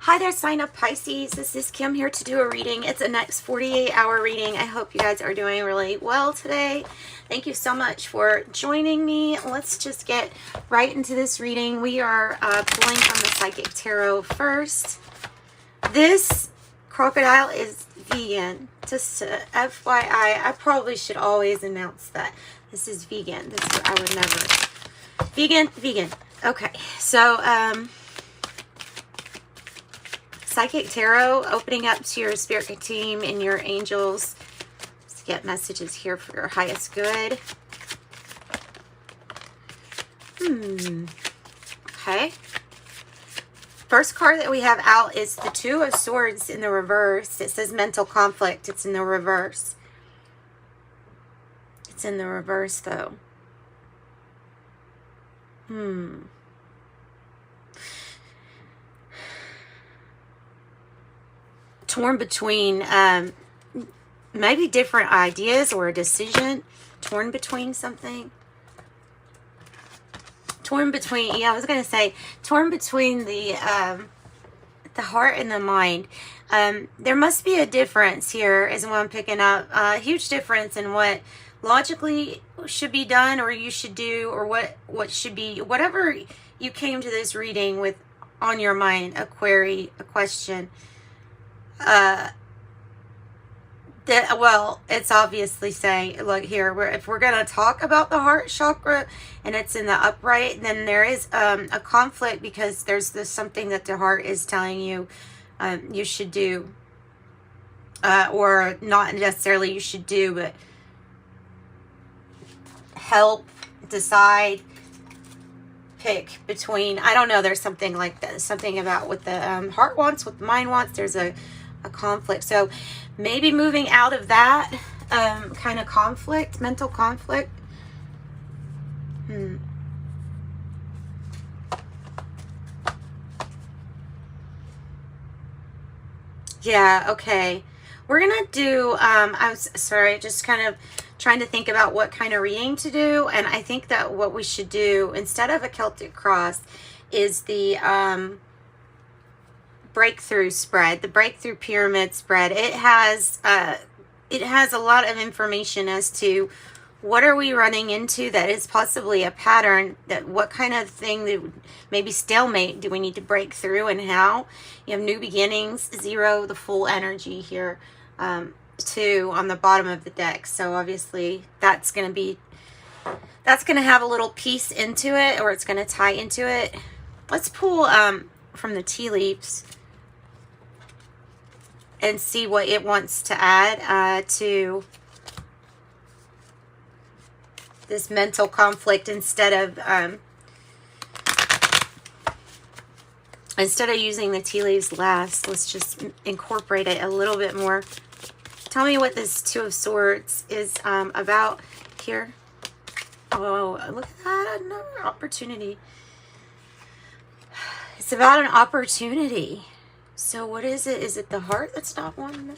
Hi there, sign up Pisces. This is Kim here to do a reading. It's a next 48-hour reading. I hope you guys are doing really well today. Thank you so much for joining me. Let's just get right into this reading. We are pulling from the Psychic Tarot first. This crocodile is vegan. Just FYI, I probably should always announce that. This is vegan. I would never. Vegan. Okay, so Psychic Tarot, opening up to your spirit team and your angels to get messages here for your highest good. Okay. First card that we have out is the Two of Swords in the reverse. It says mental conflict. It's in the reverse. It's in the reverse, though. Torn between maybe different ideas or a decision. Torn between something. Torn between, yeah, I was going to say, torn between the heart and the mind. There must be a difference here is what I'm picking up. A huge difference in what logically should be done or you should do, or what should be, whatever you came to this reading with on your mind, a query, a question. Well, it's obviously saying, look here, if we're going to talk about the heart chakra and it's in the upright, then there is a conflict because there's something that the heart is telling you you should do, or not necessarily you should do, but help, decide, pick between. I don't know, there's something like that, something about what the heart wants, what the mind wants. There's a conflict. So maybe moving out of that kind of conflict, mental conflict. Yeah, okay. We're gonna do I'm sorry, just kind of trying to think about what kind of reading to do, and I think that what we should do instead of a Celtic cross is the breakthrough spread, the breakthrough pyramid spread. It has a lot of information as to what are we running into that is possibly a pattern, that what kind of thing that maybe stalemate do we need to break through, and how. You have new beginnings, 0, the full energy here, 2 on the bottom of the deck. So obviously that's going to have a little piece into it, or it's going to tie into it. Let's pull from the tea leaves and see what it wants to add to this mental conflict instead of using the tea leaves last. Let's just incorporate it a little bit more. Tell me what this Two of Swords is about here. Oh, look at that, another opportunity. It's about an opportunity. So what is it? Is it the heart that's not one?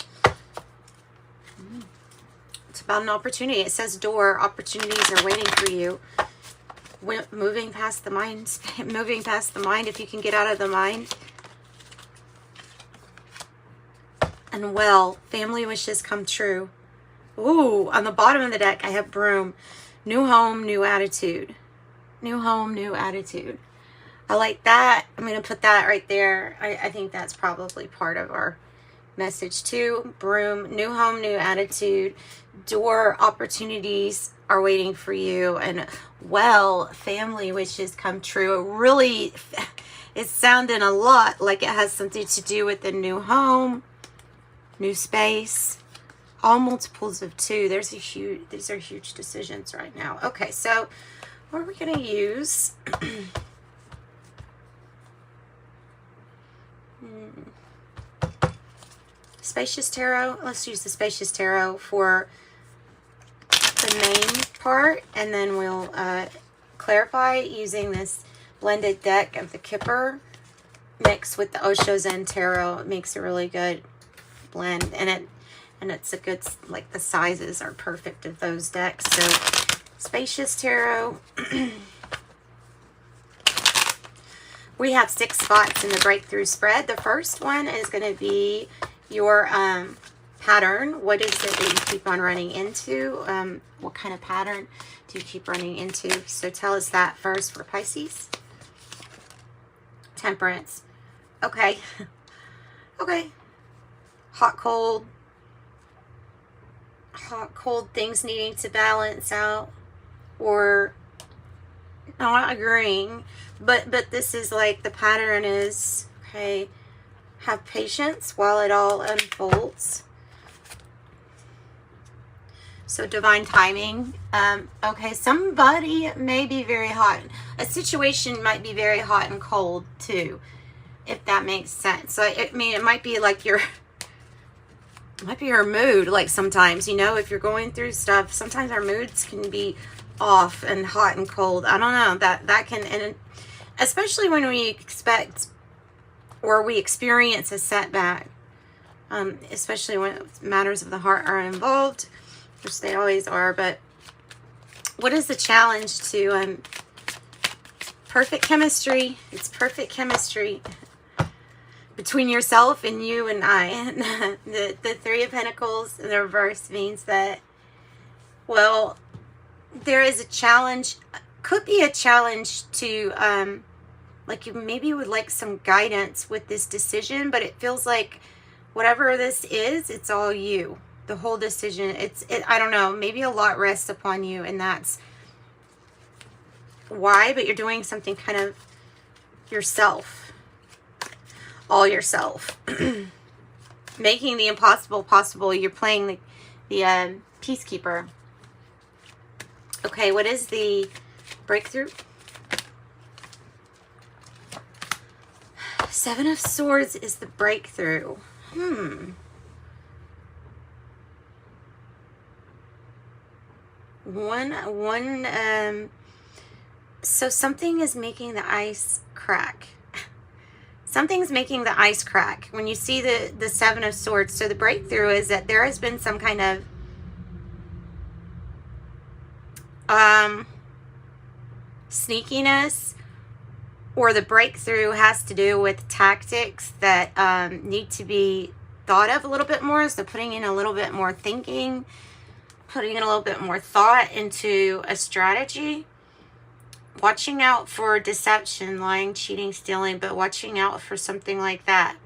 It's about an opportunity. It says door. Opportunities are waiting for you. Moving past the mind. Moving past the mind, if you can get out of the mind. And well, family wishes come true. Ooh, on the bottom of the deck, I have broom. New home, new attitude. New home, new attitude. I like that. I'm going to put that right there. I think that's probably part of our message too. Broom, new home, new attitude. Door, opportunities are waiting for you. And well, family wishes come true. Really, it's sounding a lot like it has something to do with the new home, new space. All multiples of 2. These are huge decisions right now. Okay, so what are we going to use? Spacious Tarot. Let's use the Spacious Tarot for the main part, and then we'll clarify using this blended deck of the Kipper mixed with the Osho Zen Tarot. It makes a really good blend, and it's a good, like, the sizes are perfect of those decks. So Spacious Tarot. We have 6 spots in the breakthrough spread. The first one is going to be your pattern. What is it that you keep on running into? What kind of pattern do you keep running into? So tell us that first for Pisces. Temperance. Okay. Okay. Hot, cold, things needing to balance out, or not agreeing, but this is like the pattern is, okay, have patience while it all unfolds. So divine timing. Okay, somebody may be very hot. A situation might be very hot and cold too, if that makes sense. So I mean, it might be like your mood. Like sometimes, you know, if you're going through stuff, sometimes our moods can be off and hot and cold. I don't know, that can, and especially when we expect or we experience a setback, especially when matters of the heart are involved, which they always are. But what is the challenge to perfect chemistry? It's perfect chemistry between yourself and you and I. The Three of Pentacles in the reverse means that, well, there is a challenge, could be a challenge to, like you maybe would like some guidance with this decision, but it feels like whatever this is, it's all you. The whole decision, I don't know, maybe a lot rests upon you, and that's why, but you're doing something kind of yourself. All yourself. Making the impossible possible. You're playing the peacekeeper. Okay, what is the breakthrough? Seven of Swords is the breakthrough. So something is making the ice crack. Something's making the ice crack. When you see the Seven of Swords, so the breakthrough is that there has been some kind of sneakiness, or the breakthrough has to do with tactics that need to be thought of a little bit more. So putting in a little bit more thinking, putting in a little bit more thought into a strategy. Watching out for deception, lying, cheating, stealing, but watching out for something like that.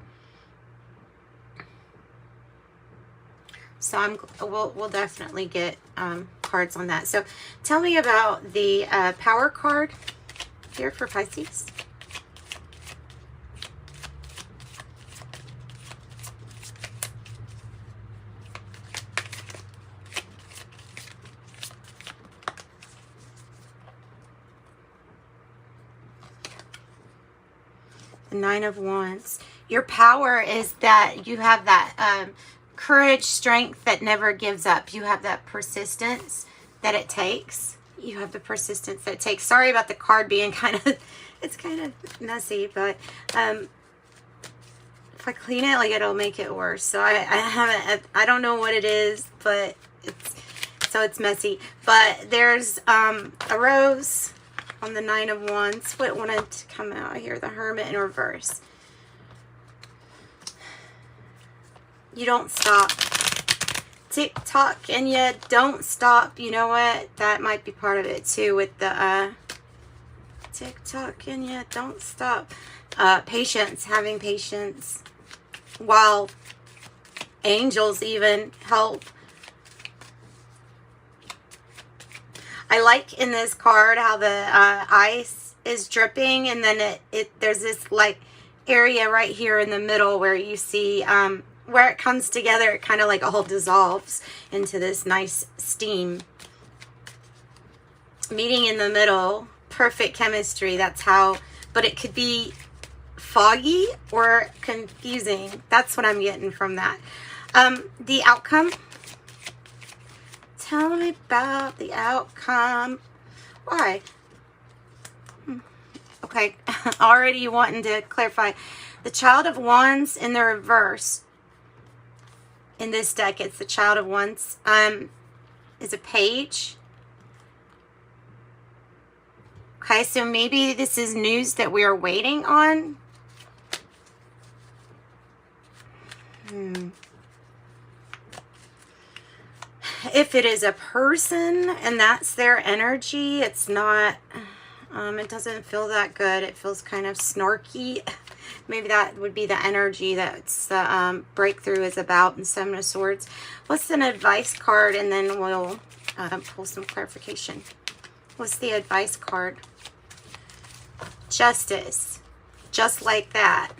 So we'll definitely get cards on that. So tell me about the power card here for Pisces. The Nine of Wands. Your power is that you have that courage, strength that never gives up. You have that persistence that it takes. You have the persistence that it takes. Sorry about the card being it's kind of messy, but if I clean it, like, it'll make it worse. So I don't know what it is, but it's messy. But there's a rose on the Nine of Wands. What wanted to come out here? The Hermit in reverse. You don't stop. Tick tock, and you don't stop. You know what? That might be part of it too, with the tick tock, and you don't stop. Patience, having patience, while angels even help. I like in this card how the ice is dripping, and then there's this like area right here in the middle where you see where it comes together. It kind of like all dissolves into this nice steam. Meeting in the middle, perfect chemistry. That's how, but it could be foggy or confusing. That's what I'm getting from that. The outcome. Tell me about the outcome. Why? Okay, already wanting to clarify. The Child of Wands in the reverse. In this deck, it's the Child of Wands. Is a page. Okay, so maybe this is news that we are waiting on. If it is a person and that's their energy, it's not, it doesn't feel that good. It feels kind of snarky. Maybe that would be the energy that's the breakthrough is about in Seven of Swords. What's an advice card? And then we'll pull some clarification. What's the advice card? Justice. Just like that.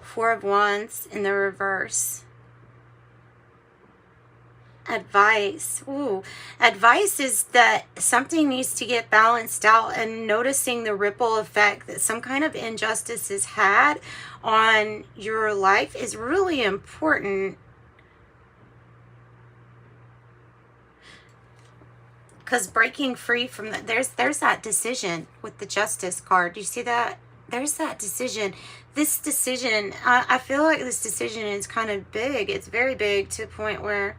Four of Wands in the reverse. Advice. Ooh, advice is that something needs to get balanced out, and noticing the ripple effect that some kind of injustice has had on your life is really important. Because breaking free from that, there's that decision with the Justice card. Do you see that? There's that decision. This decision, I feel like this decision is kind of big. It's very big to the point where,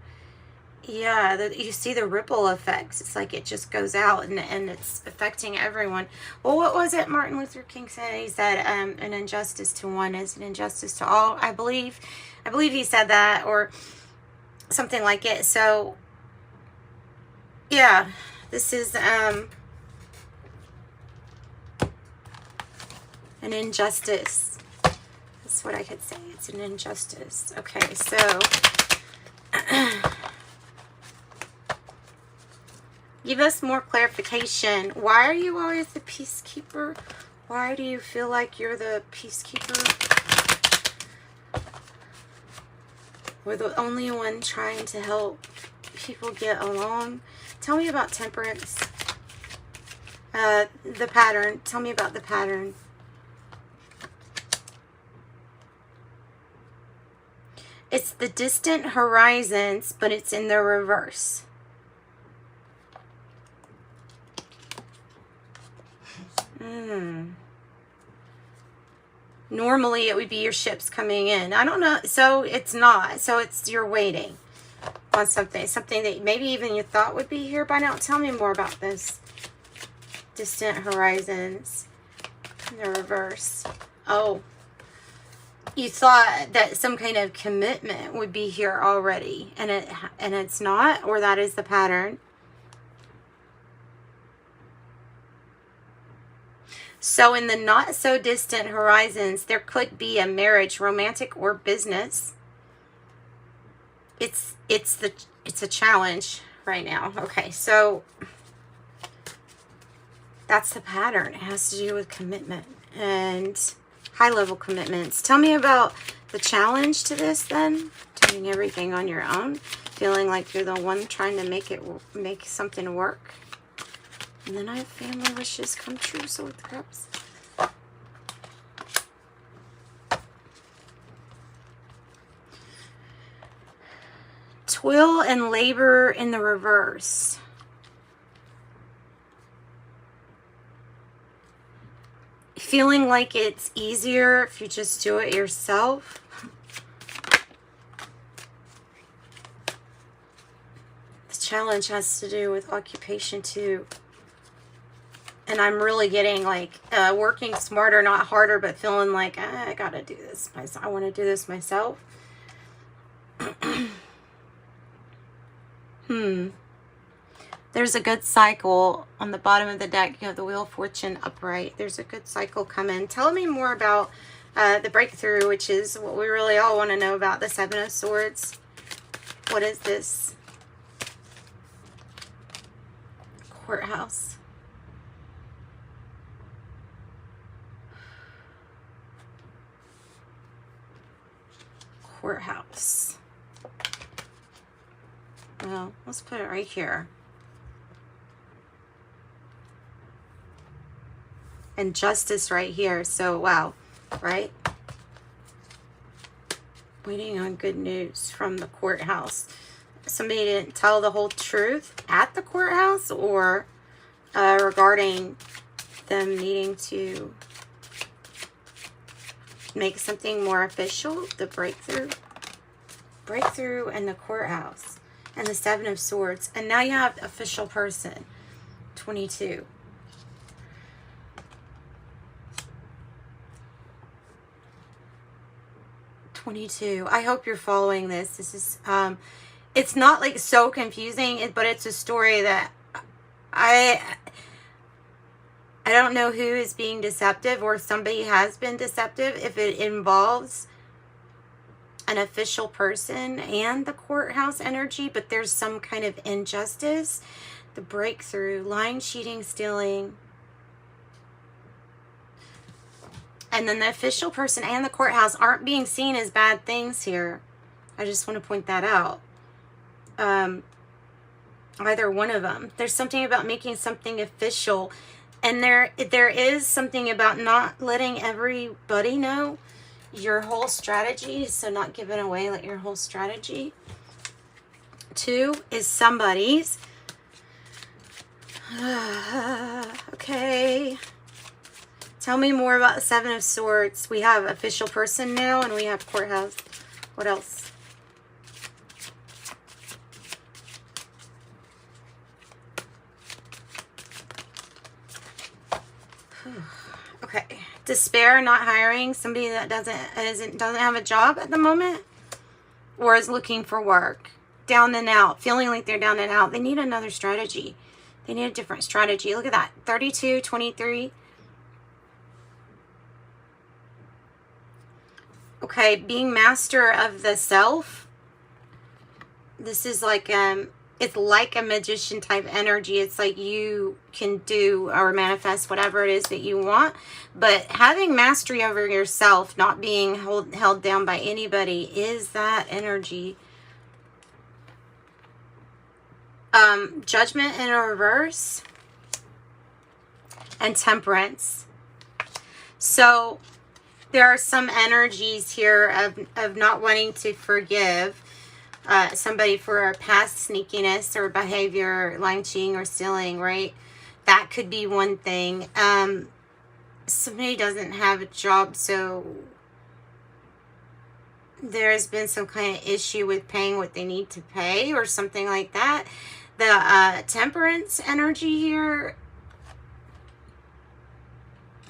yeah, you see the ripple effects. It's like it just goes out and it's affecting everyone. Well, what was it Martin Luther King said? He said, an injustice to one is an injustice to all. I believe he said that, or something like it. So, yeah, this is an injustice. That's what I could say. It's an injustice. Okay, so give us more clarification. Why are you always the peacekeeper? Why do you feel like you're the peacekeeper? We're the only one trying to help people get along. Tell me about Temperance. The pattern. Tell me about the pattern. It's the distant horizons, but it's in the reverse. Normally it would be your ships coming in. I don't know. So it's not. So it's you're waiting on something. Something that maybe even you thought would be here by now. Tell me more about this. Distant horizons in the reverse. Oh. You thought that some kind of commitment would be here already, and it's not, or that is the pattern. So in the not so distant horizons, there could be a marriage, romantic or business. It's a challenge right now. Okay, so that's the pattern. It has to do with commitment and high-level commitments. Tell me about the challenge to this then. Doing everything on your own. Feeling like you're the one trying to make something work. And then I have family wishes come true. So with the cups. Toil and labor in the reverse. Feeling like it's easier if you just do it yourself. The challenge has to do with occupation too. And I'm really getting like working smarter, not harder, but feeling like I gotta do this myself. I want to do this myself. There's a good cycle on the bottom of the deck. You have the Wheel of Fortune upright. There's a good cycle coming. Tell me more about the breakthrough, which is what we really all want to know about. The Seven of Swords. What is this? Courthouse. Courthouse. Well, let's put it right here. And justice right here. So, wow, right? Waiting on good news from the courthouse. Somebody didn't tell the whole truth at the courthouse, or regarding them needing to make something more official. The breakthrough. Breakthrough and the courthouse. And the Seven of Swords. And now you have official person. 22. I hope you're following this. This is, it's not like so confusing, but it's a story that I don't know who is being deceptive, or if somebody has been deceptive, if it involves an official person and the courthouse energy, but there's some kind of injustice, the breakthrough, lying, cheating, stealing. And then the official person and the courthouse aren't being seen as bad things here. I just want to point that out. Either one of them. There's something about making something official. And there is something about not letting everybody know your whole strategy. So not giving away like your whole strategy. 2 is somebody's. Okay. Tell me more about the 7 of Swords. We have official person now, and we have courthouse. What else? Okay. Despair, not hiring. Somebody that doesn't have a job at the moment, or is looking for work. Down and out. Feeling like they're down and out. They need another strategy. They need a different strategy. Look at that. 32, 23. Okay, being master of the self. This is like, it's like a magician type energy. It's like you can do or manifest whatever it is that you want. But having mastery over yourself, not being held down by anybody, is that energy. Judgment in a reverse. And Temperance. So there are some energies here of not wanting to forgive somebody for a past sneakiness or behavior, lying, cheating, or stealing, right? That could be one thing. Somebody doesn't have a job, so there's been some kind of issue with paying what they need to pay or something like that. The Temperance energy here,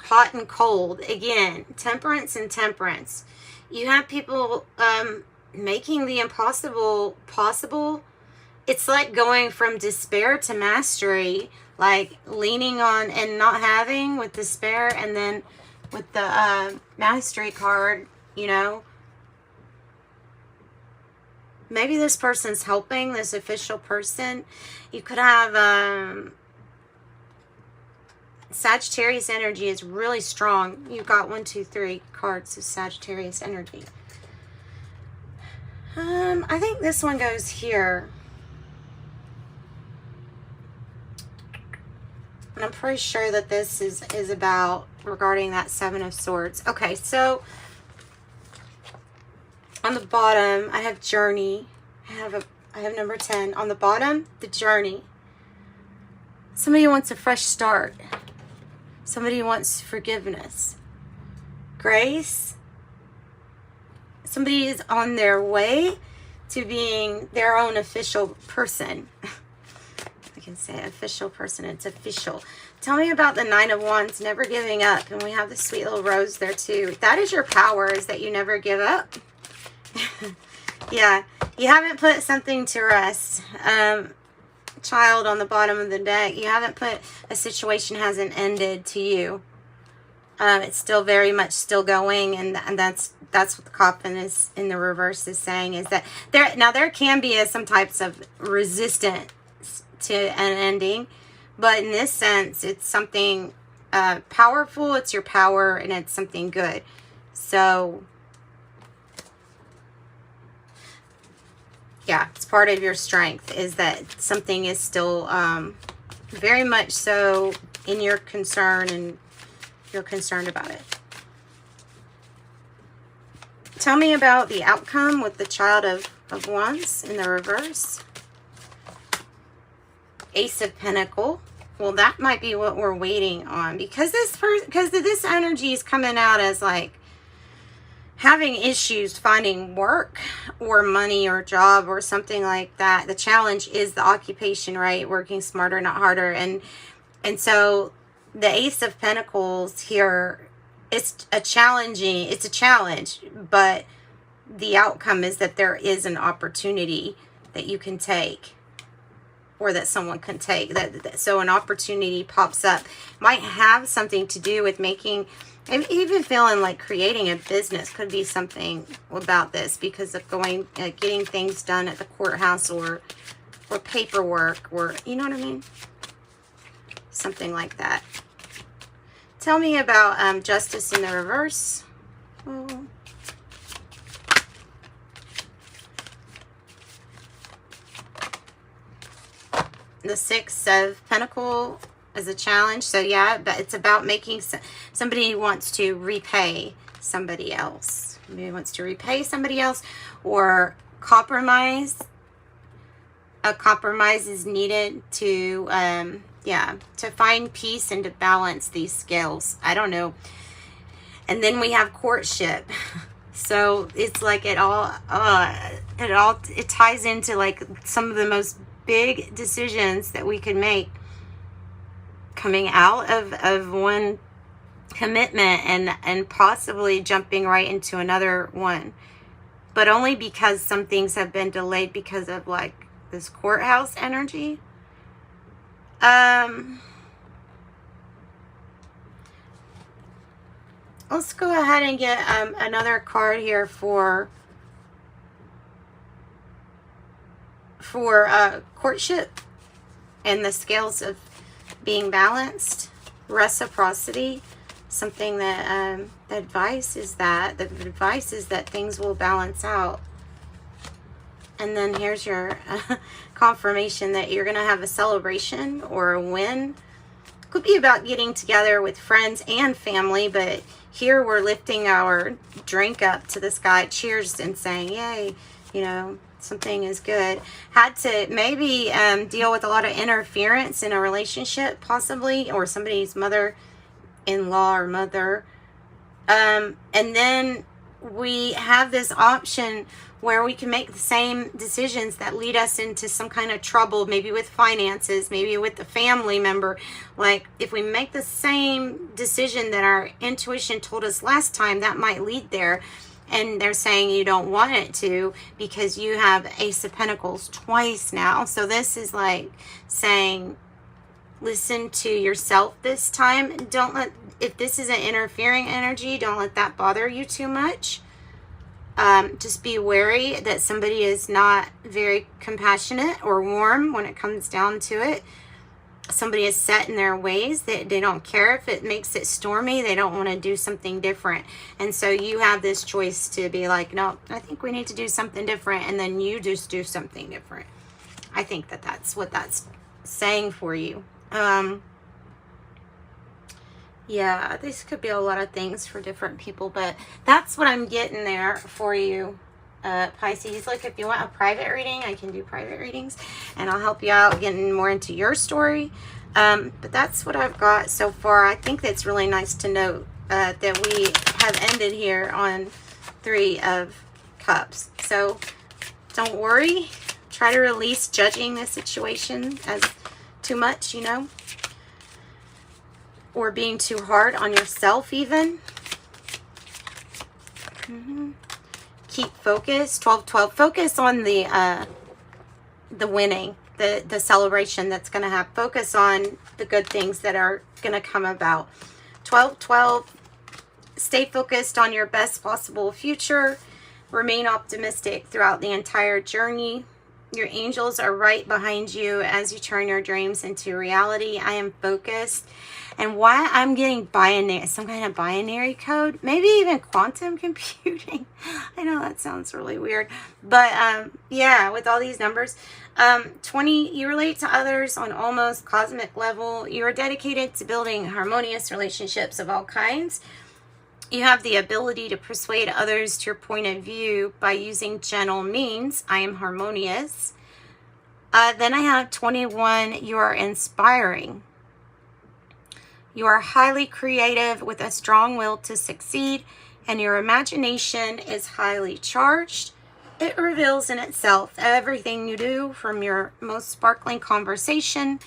hot and cold. Again, temperance and temperance. You have people making the impossible possible. It's like going from despair to mastery, like leaning on and not having with despair, and then with the mastery card, you know. Maybe this person's helping, this official person. You could have Sagittarius energy is really strong. You've got 1, 2, 3 cards of Sagittarius energy. I think this one goes here. And I'm pretty sure that this is about regarding that 7 of Swords. Okay, so on the bottom, I have Journey. I have number 10. On the bottom, the Journey. Somebody wants a fresh start. Somebody wants forgiveness. Grace. Somebody is on their way to being their own official person. I can say official person. It's official. Tell me about the 9 of Wands, never giving up. And we have the sweet little rose there too. That is your power, is that you never give up. Yeah, you haven't put something to rest. Child on the bottom of the deck, you haven't put, a situation hasn't ended to you. It's still very much still going, and that's what the coffin is in the reverse is saying, is that there can be some types of resistance to an ending, but in this sense it's something powerful. It's your power, and it's something good. So yeah, it's part of your strength, is that something is still very much so in your concern, and you're concerned about it. Tell me about the outcome with the Child of Wands in the reverse. Ace of Pentacles. Well, that might be what we're waiting on, because this energy is coming out as like having issues finding work or money or job or something like that. The challenge is the occupation, right? Working smarter, not harder. And And so the Ace of Pentacles here, it's a challenge, but the outcome is that there is an opportunity that you can take, or that someone can take. So an opportunity pops up. Might have something to do with making, even feeling like creating a business could be something about this, because of getting things done at the courthouse, or paperwork, or, you know what I mean? Something like that. Tell me about justice in the reverse. Oh. The Six of Pentacles is a challenge. So yeah, but it's about making somebody wants to repay somebody else. Somebody wants to repay somebody else, or compromise. A compromise is needed to to find peace and to balance these scales. I don't know. And then we have courtship. So it's like it ties into like some of the most big decisions that we can make coming out of one commitment and possibly jumping right into another one, but only because some things have been delayed because of like this courthouse energy. Let's go ahead and get another card here for courtship and the scales of being balanced. Reciprocity, something that the advice is that things will balance out. And then here's your confirmation that you're going to have a celebration or a win. Could be about getting together with friends and family, but here we're lifting our drink up to the sky, cheers, and saying, yay, you know, something is good. Had to maybe deal with a lot of interference in a relationship, possibly, or somebody's mother-in-law or mother. And then we have this option where we can make the same decisions that lead us into some kind of trouble, maybe with finances, maybe with the family member. Like if we make the same decision that our intuition told us last time, that might lead there. And they're saying you don't want it to, because you have Ace of Pentacles twice now. So this is like saying, listen to yourself this time. Don't let, if this is an interfering energy, don't let that bother you too much. Just be wary that somebody is not very compassionate or warm when it comes down to it. Somebody is set in their ways. They don't care if it makes it stormy. They don't want to do something different. And so you have this choice to be like, no, I think we need to do something different. And then you just do something different. I think that that's what that's saying for you. Yeah, this could be a lot of things for different people, but that's what I'm getting there for you, Pisces. Like, if you want a private reading, I can do private readings, and I'll help you out getting more into your story. But that's what I've got so far. I think that's really nice to note that we have ended here on 3 of Cups. So don't worry. Try to release judging the situation as too much, you know, or being too hard on yourself even. Keep focused. 12-12. Focus on the winning, the celebration that's going to have. Focus on the good things that are going to come about. 12-12. Stay focused on your best possible future. Remain optimistic throughout the entire journey. Your angels are right behind you as you turn your dreams into reality. I am focused. And why I'm getting binary, some kind of binary code, maybe even quantum computing. I know that sounds really weird, but yeah, with all these numbers. 20, you relate to others on almost cosmic level. You are dedicated to building harmonious relationships of all kinds. You have the ability to persuade others to your point of view by using gentle means. I am harmonious. Then I have 21, you are inspiring. You are highly creative with a strong will to succeed, and your imagination is highly charged. It reveals in itself everything you do, from your most sparkling conversation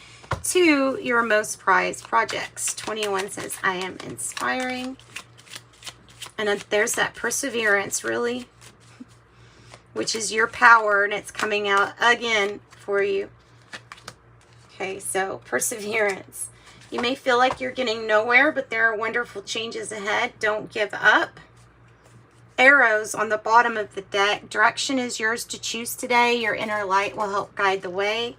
to your most prized projects. 21 says, I am inspiring. And there's that perseverance, really, which is your power, and it's coming out again for you. Okay, so perseverance. You may feel like you're getting nowhere, but there are wonderful changes ahead. Don't give up. Arrows on the bottom of the deck. Direction is yours to choose today. Your inner light will help guide the way.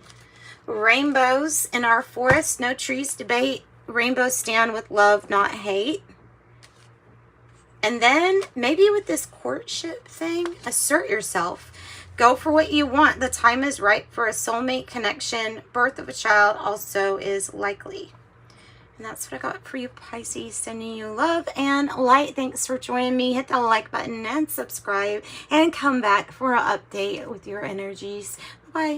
Rainbows in our forest. No trees debate. Rainbows stand with love, not hate. And then maybe with this courtship thing, assert yourself. Go for what you want. The time is right for a soulmate connection. Birth of a child also is likely. And that's what I got for you, Pisces. Sending you love and light. Thanks for joining me. Hit the like button and subscribe. And come back for an update with your energies. Bye-bye.